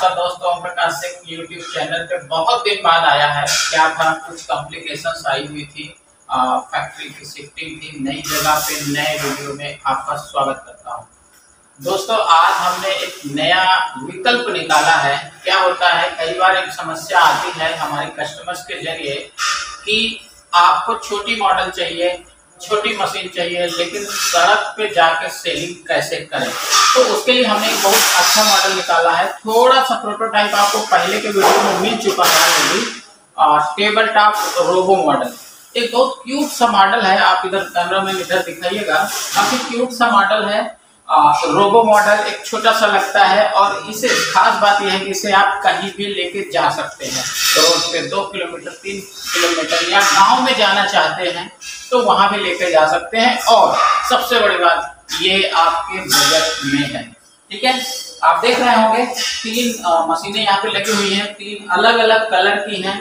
आपका दोस्त Om Prakash Singh YouTube channel पे बहुत दिन बाद आया है। क्या था, कुछ कॉम्प्लिकेशंस आई हुई थी, फैक्ट्री की शिफ्टिंग थी, नई जगह पे नए वीडियो में आपका स्वागत करता हूँ। दोस्तों, आज हमने एक नया विकल्प निकाला है। क्या होता है, कई बार एक समस्या आती है हमारे कस्टमर्स के जरिए कि आपको छोटी मॉडल चाहिए, छोटी मशीन चाहिए, लेकिन सड़क पे जाके सेलिंग कैसे करें। तो उसके लिए हमने एक बहुत अच्छा मॉडल निकाला है। थोड़ा सा प्रोटोटाइप आपको पहले के वीडियो में मिल चुका है, टेबल टॉप रोबो मॉडल। एक बहुत क्यूट सा मॉडल है। आप इधर कैमरा में इधर दिखाइएगा, काफी क्यूट सा मॉडल है। रोबो मॉडल एक छोटा सा लगता है और इसे खास बात यह है कि इसे आप कहीं भी लेके जा सकते हैं। रोड पे 2 किलोमीटर 3 किलोमीटर या गांव में जाना चाहते हैं तो वहां भी लेके जा सकते हैं। और सबसे बड़ी बात, ये आपके बजट में है। ठीक है, आप देख रहे होंगे 3 मशीनें यहाँ पे लगी हुई हैं, 3 अलग अलग कलर की हैं,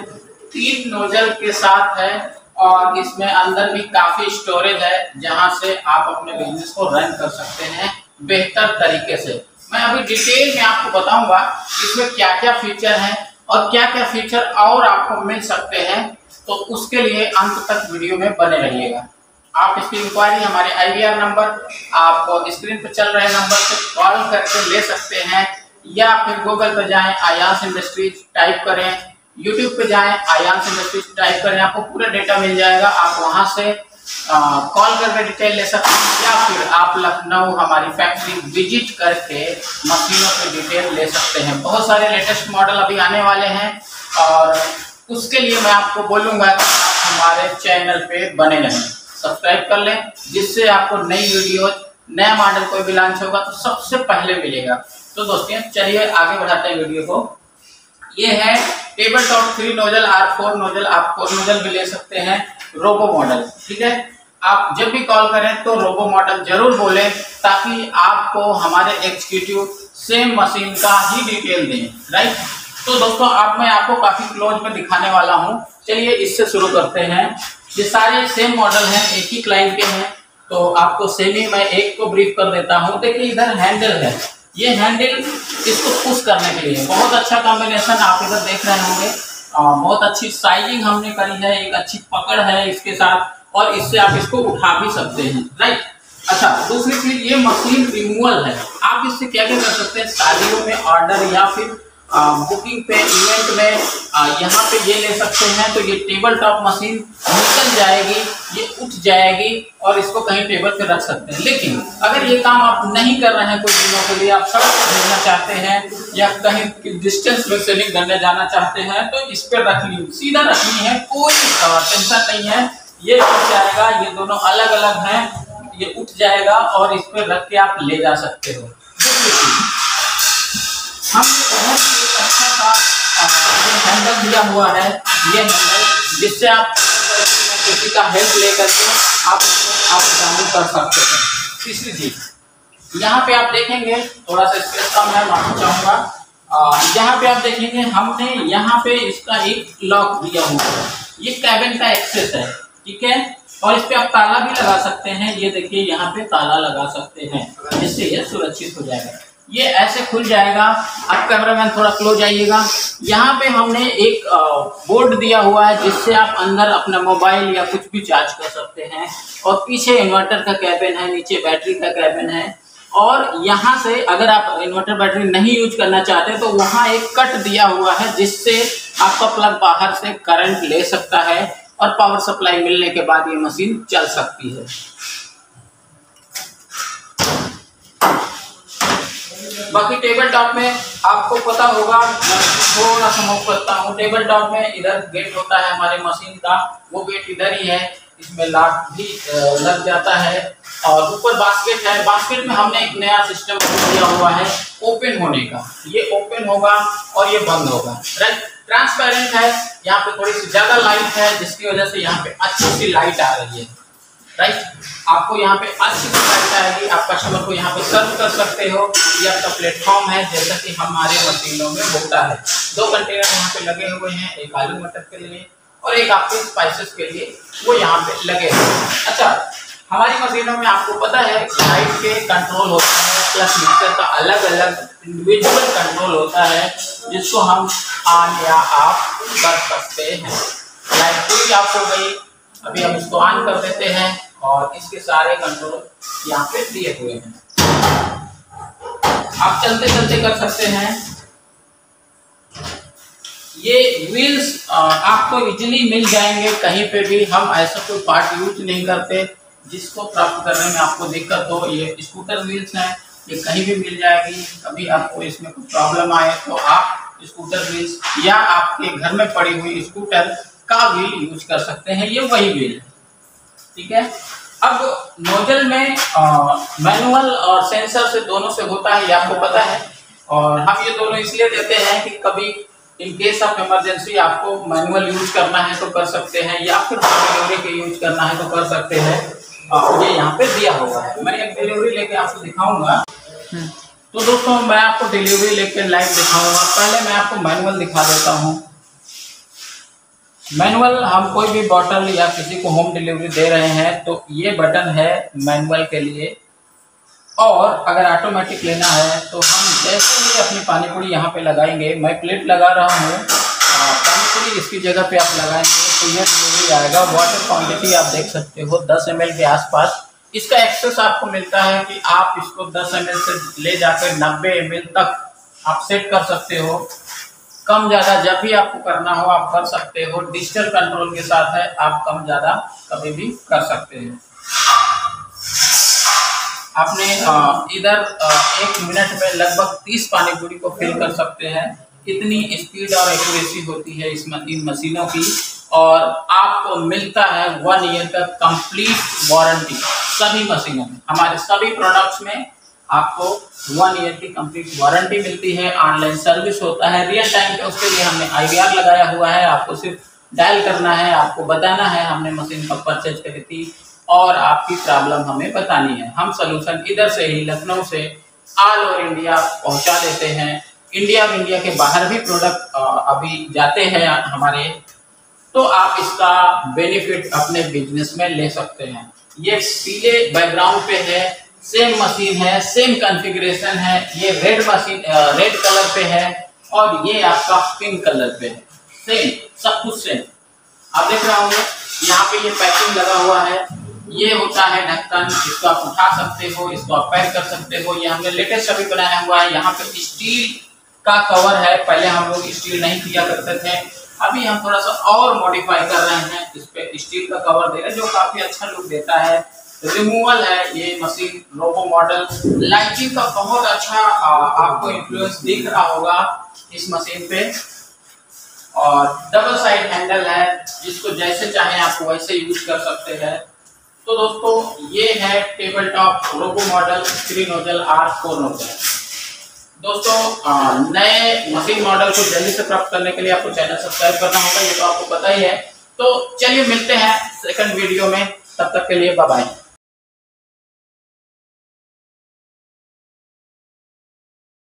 3 नोजल के साथ है और इसमें अंदर भी काफी स्टोरेज है जहां से आप अपने बिजनेस को रन कर सकते हैं बेहतर तरीके से। मैं अभी डिटेल में आपको बताऊंगा इसमें क्या क्या फीचर हैं और क्या क्या फीचर और आपको मिल सकते हैं। तो उसके लिए अंत तक वीडियो में बने रहिएगा। आप इसकी इंक्वायरी हमारे IVR नंबर, आप स्क्रीन पर चल रहे नंबर से कॉल करके ले सकते हैं, या फिर गूगल पर जाएं, आयांश इंडस्ट्रीज टाइप करें, यूट्यूब पे जाएं, आयांश इंडस्ट्रीज टाइप करें, आपको पूरा डेटा मिल जाएगा। आप वहां से कॉल करके डिटेल ले सकते हैं, या फिर आप लखनऊ हमारी फैक्ट्री विजिट करके मशीनों की डिटेल ले सकते हैं। बहुत सारे लेटेस्ट मॉडल अभी आने वाले हैं और उसके लिए मैं आपको बोलूंगा कि आप हमारे चैनल पे बने रहें, सब्सक्राइब कर लें, जिससे आपको नई वीडियो, नया मॉडल कोई भी लॉन्च होगा तो सबसे पहले मिलेगा। तो दोस्तों, चलिए आगे बढ़ाते हैं वीडियो को। ये है table top 3 nozzle R4 nozzle, आप 4 नोजल भी ले सकते हैं, रोबो मॉडल। ठीक है, आप जब भी कॉल करें तो रोबो मॉडल जरूर बोलें, ताकि आपको हमारे एग्जीक्यूटिव सेम मशीन का ही डिटेल दें। राइट, तो दोस्तों अब मैं आपको काफी क्लोज में दिखाने वाला हूं। चलिए इससे शुरू करते हैं। ये सारे सेम मॉडल हैं, एक ही क्लाइंट के हैं, तो आपको सेम ही मैं एक को ब्रीफ कर देता हूं। देखिए इधर हैंडल है, ये हैंडल इसको पुश करने के लिए बहुत अच्छा कॉम्बिनेशन आप इधर देख रहे होंगे। बहुत अच्छी साइजिंग हमने करी है, एक अच्छी पकड़ है इसके साथ, और इससे आप इसको उठा भी सकते हैं। राइट, अच्छा, दूसरी चीज, ये मशीन रिमूवल है। आप इससे क्या क्या कर सकते हैं, शादियों में ऑर्डर या फिर बुकिंग पे, इवेंट में यहाँ पे ये ले सकते हैं। तो ये टेबल टॉप मशीन निकल जाएगी, ये उठ जाएगी और इसको कहीं टेबल पे रख सकते हैं। लेकिन अगर ये काम आप नहीं कर रहे हैं कुछ दिनों के लिए, आप सड़क पर भेजना चाहते हैं या कहीं डिस्टेंस में सेलिंग करने जाना चाहते हैं, तो इस पर रखनी, सीधा रखनी है, कोई टेंशन नहीं है। ये उठ जाएगा, ये दोनों अलग अलग हैं, ये उठ जाएगा और इस पर रख के आप ले जा सकते हो। हम बहुत एक अच्छा सा हैंडल दिया हुआ है, ये हैंडल, जिससे आप किसी का हेल्प लेकर के आप शामिल कर सकते हैं। तीसरी चीज, यहाँ पे आप देखेंगे, थोड़ा सा स्पेस कम है, माफी चाहूंगा। यहाँ पे आप देखेंगे हमने यहाँ पे इसका एक लॉक दिया हुआ है, ये कैबिन का एक्सेस है। ठीक है, और इस पे आप ताला भी लगा सकते हैं। ये देखिए यहाँ पे ताला लगा सकते हैं, जिससे ये सुरक्षित हो जाएगा। ये ऐसे खुल जाएगा। आप कैमरामैन थोड़ा क्लोज आइएगा। यहाँ पे हमने एक बोर्ड दिया हुआ है, जिससे आप अंदर अपना मोबाइल या कुछ भी चार्ज कर सकते हैं, और पीछे इन्वर्टर का कैबिन है, नीचे बैटरी का कैबिन है। और यहाँ से अगर आप इन्वर्टर बैटरी नहीं यूज करना चाहते तो वहाँ एक कट दिया हुआ है, जिससे आपका प्लग बाहर से करंट ले सकता है और पावर सप्लाई मिलने के बाद ये मशीन चल सकती है। बाकी टेबल टॉप में आपको पता होगा, थोड़ा सा मूव करता हूँ। टेबल टॉप में इधर गेट होता है हमारे मशीन का, वो गेट इधर ही है, इसमें लॉक भी लग जाता है। और ऊपर बास्केट है, बास्केट में हमने एक नया सिस्टम दिया हुआ है ओपन होने का। ये ओपन होगा और ये बंद होगा। राइट, ट्रांसपेरेंट है, यहाँ पे थोड़ी सी ज्यादा लाइट है, जिसकी वजह से यहाँ पे अच्छी सी लाइट आ रही है। राइट, आपको यहाँ पे अच्छी सी लाइट आएगी, आप कस्टमर को यहाँ पे सर्व कर सकते हो। ये आपका प्लेटफॉर्म है, जैसा कि हमारे मशीनों में होता है। 2 कंटेनर यहाँ पे लगे हुए हैं, एक आलू मटर के लिए और एक आपके स्पाइसेस के लिए, वो यहाँ पे लगे हुए हैं। अच्छा, हमारी मशीनों में आपको पता है लाइट के कंट्रोल होता है प्लस मिक्सर का अलग अलग इंडिविजुअल कंट्रोल होता है जिसको हम ऑन या ऑफ कर सकते हैं। लाइट पूरी ऑफ हो गई, अभी हम इसको ऑन कर देते हैं और इसके सारे कंट्रोल यहाँ पे दिए हुए हैं। आप चलते चलते कर सकते हैं। ये व्हील्स आपको इजीली मिल जाएंगे कहीं पे भी। हम ऐसा कोई पार्ट यूज नहीं करते जिसको प्राप्त करने में आपको दिक्कत हो। ये स्कूटर व्हील्स हैं, ये कहीं भी मिल जाएगी। कभी आपको इसमें कोई प्रॉब्लम आए तो आप स्कूटर व्हील्स या आपके घर में पड़ी हुई स्कूटर का व्हील यूज कर सकते हैं। ये वही व्हील है, ठीक है। अब नोजल में मैनुअल और सेंसर से दोनों से होता है, ये आपको पता है। और हम ये दोनों इसलिए देते हैं कि कभी इन केस ऑफ इमरजेंसी आपको मैनुअल यूज करना है तो कर सकते हैं, या फिर डिलीवरी के यूज करना है तो कर सकते हैं। ये यहाँ पे दिया हुआ है। मैं एक डिलीवरी लेके आपको दिखाऊंगा। तो दोस्तों मैं आपको डिलीवरी लेके लाइव दिखाऊंगा। पहले मैं आपको मैनुअल दिखा देता हूँ। मैनुअल, हम कोई भी बॉटल या किसी को होम डिलीवरी दे रहे हैं तो ये बटन है मैनुअल के लिए। और अगर ऑटोमेटिक लेना है तो हम जैसे ही अपनी पानी पूरी यहाँ पे लगाएंगे, मैं प्लेट लगा रहा हूँ, पानी पूरी इसकी जगह पे आप लगाएंगे तो ये डिलीवरी आएगा। वाटर क्वांटिटी आप देख सकते हो 10 ml के आसपास। इसका एक्सेस आपको मिलता है कि आप इसको 10 ml से ले जाकर 90 ml तक आप सेट कर सकते हो। कम ज़्यादा जब भी आपको करना हो आप कर सकते हो। डिजिटल कंट्रोल के साथ है, आप कम ज़्यादा कभी भी कर सकते हैं। आपने इधर 1 मिनट में लगभग 30 पानी पूरी को फिल कर सकते हैं। इतनी स्पीड और एक्यूरेसी होती है इन मशीनों की। और आपको मिलता है 1 ईयर का कंप्लीट वारंटी सभी मशीनों में। हमारे सभी प्रोडक्ट्स में आपको 1 ईयर की कंप्लीट वारंटी मिलती है। ऑनलाइन सर्विस होता है रियल टाइम पे, उसके लिए हमने IVR लगाया हुआ है। आपको सिर्फ डायल करना है, आपको बताना है हमने मशीन कब परचेज करी थी और आपकी प्रॉब्लम हमें बतानी है। हम सोल्यूशन इधर से ही लखनऊ से ऑल ओवर इंडिया पहुंचा देते हैं। इंडिया के बाहर भी प्रोडक्ट अभी जाते हैं हमारे, तो आप इसका बेनिफिट अपने बिजनेस में ले सकते हैं। ये पीले बैकग्राउंड पे है, सेम मशीन है, सेम कॉन्फ़िगरेशन है। ये रेड कलर पे है और ये आपका पिंक कलर पे है। सेम, सब कुछ सेम। आप देख रहे होंगे यहाँ पे ये पैकिंग लगा हुआ है। ये होता है ढक्कन, इसको आप उठा सकते हो, इसको आप पैक कर सकते हो। ये हमने लेटेस्ट अभी बनाया हुआ है। यहाँ पे स्टील का कवर है। पहले हम लोग स्टील नहीं किया करते थे, अभी हम थोड़ा सा और मॉडिफाई कर रहे हैं। इस पे स्टील का कवर दे रहे हैं जो काफी अच्छा लुक देता है। रिमूवल है ये मशीन, रोबो मॉडल। लाइटिंग का बहुत अच्छा आपको इन्फ्लुएंस दिख रहा होगा इस मशीन पे। और डबल साइड हैंडल है, जिसको जैसे चाहे आप वैसे यूज कर सकते हैं। तो दोस्तों ये है table top robo model 3 nozzle R4 nozzle. दोस्तों नए मशीन मॉडल को जल्दी से प्राप्त करने के लिए आपको चैनल सब्सक्राइब करना होगा, ये तो आपको पता ही है। तो चलिए मिलते हैं सेकंड वीडियो में, तब तक के लिए बाय बाय।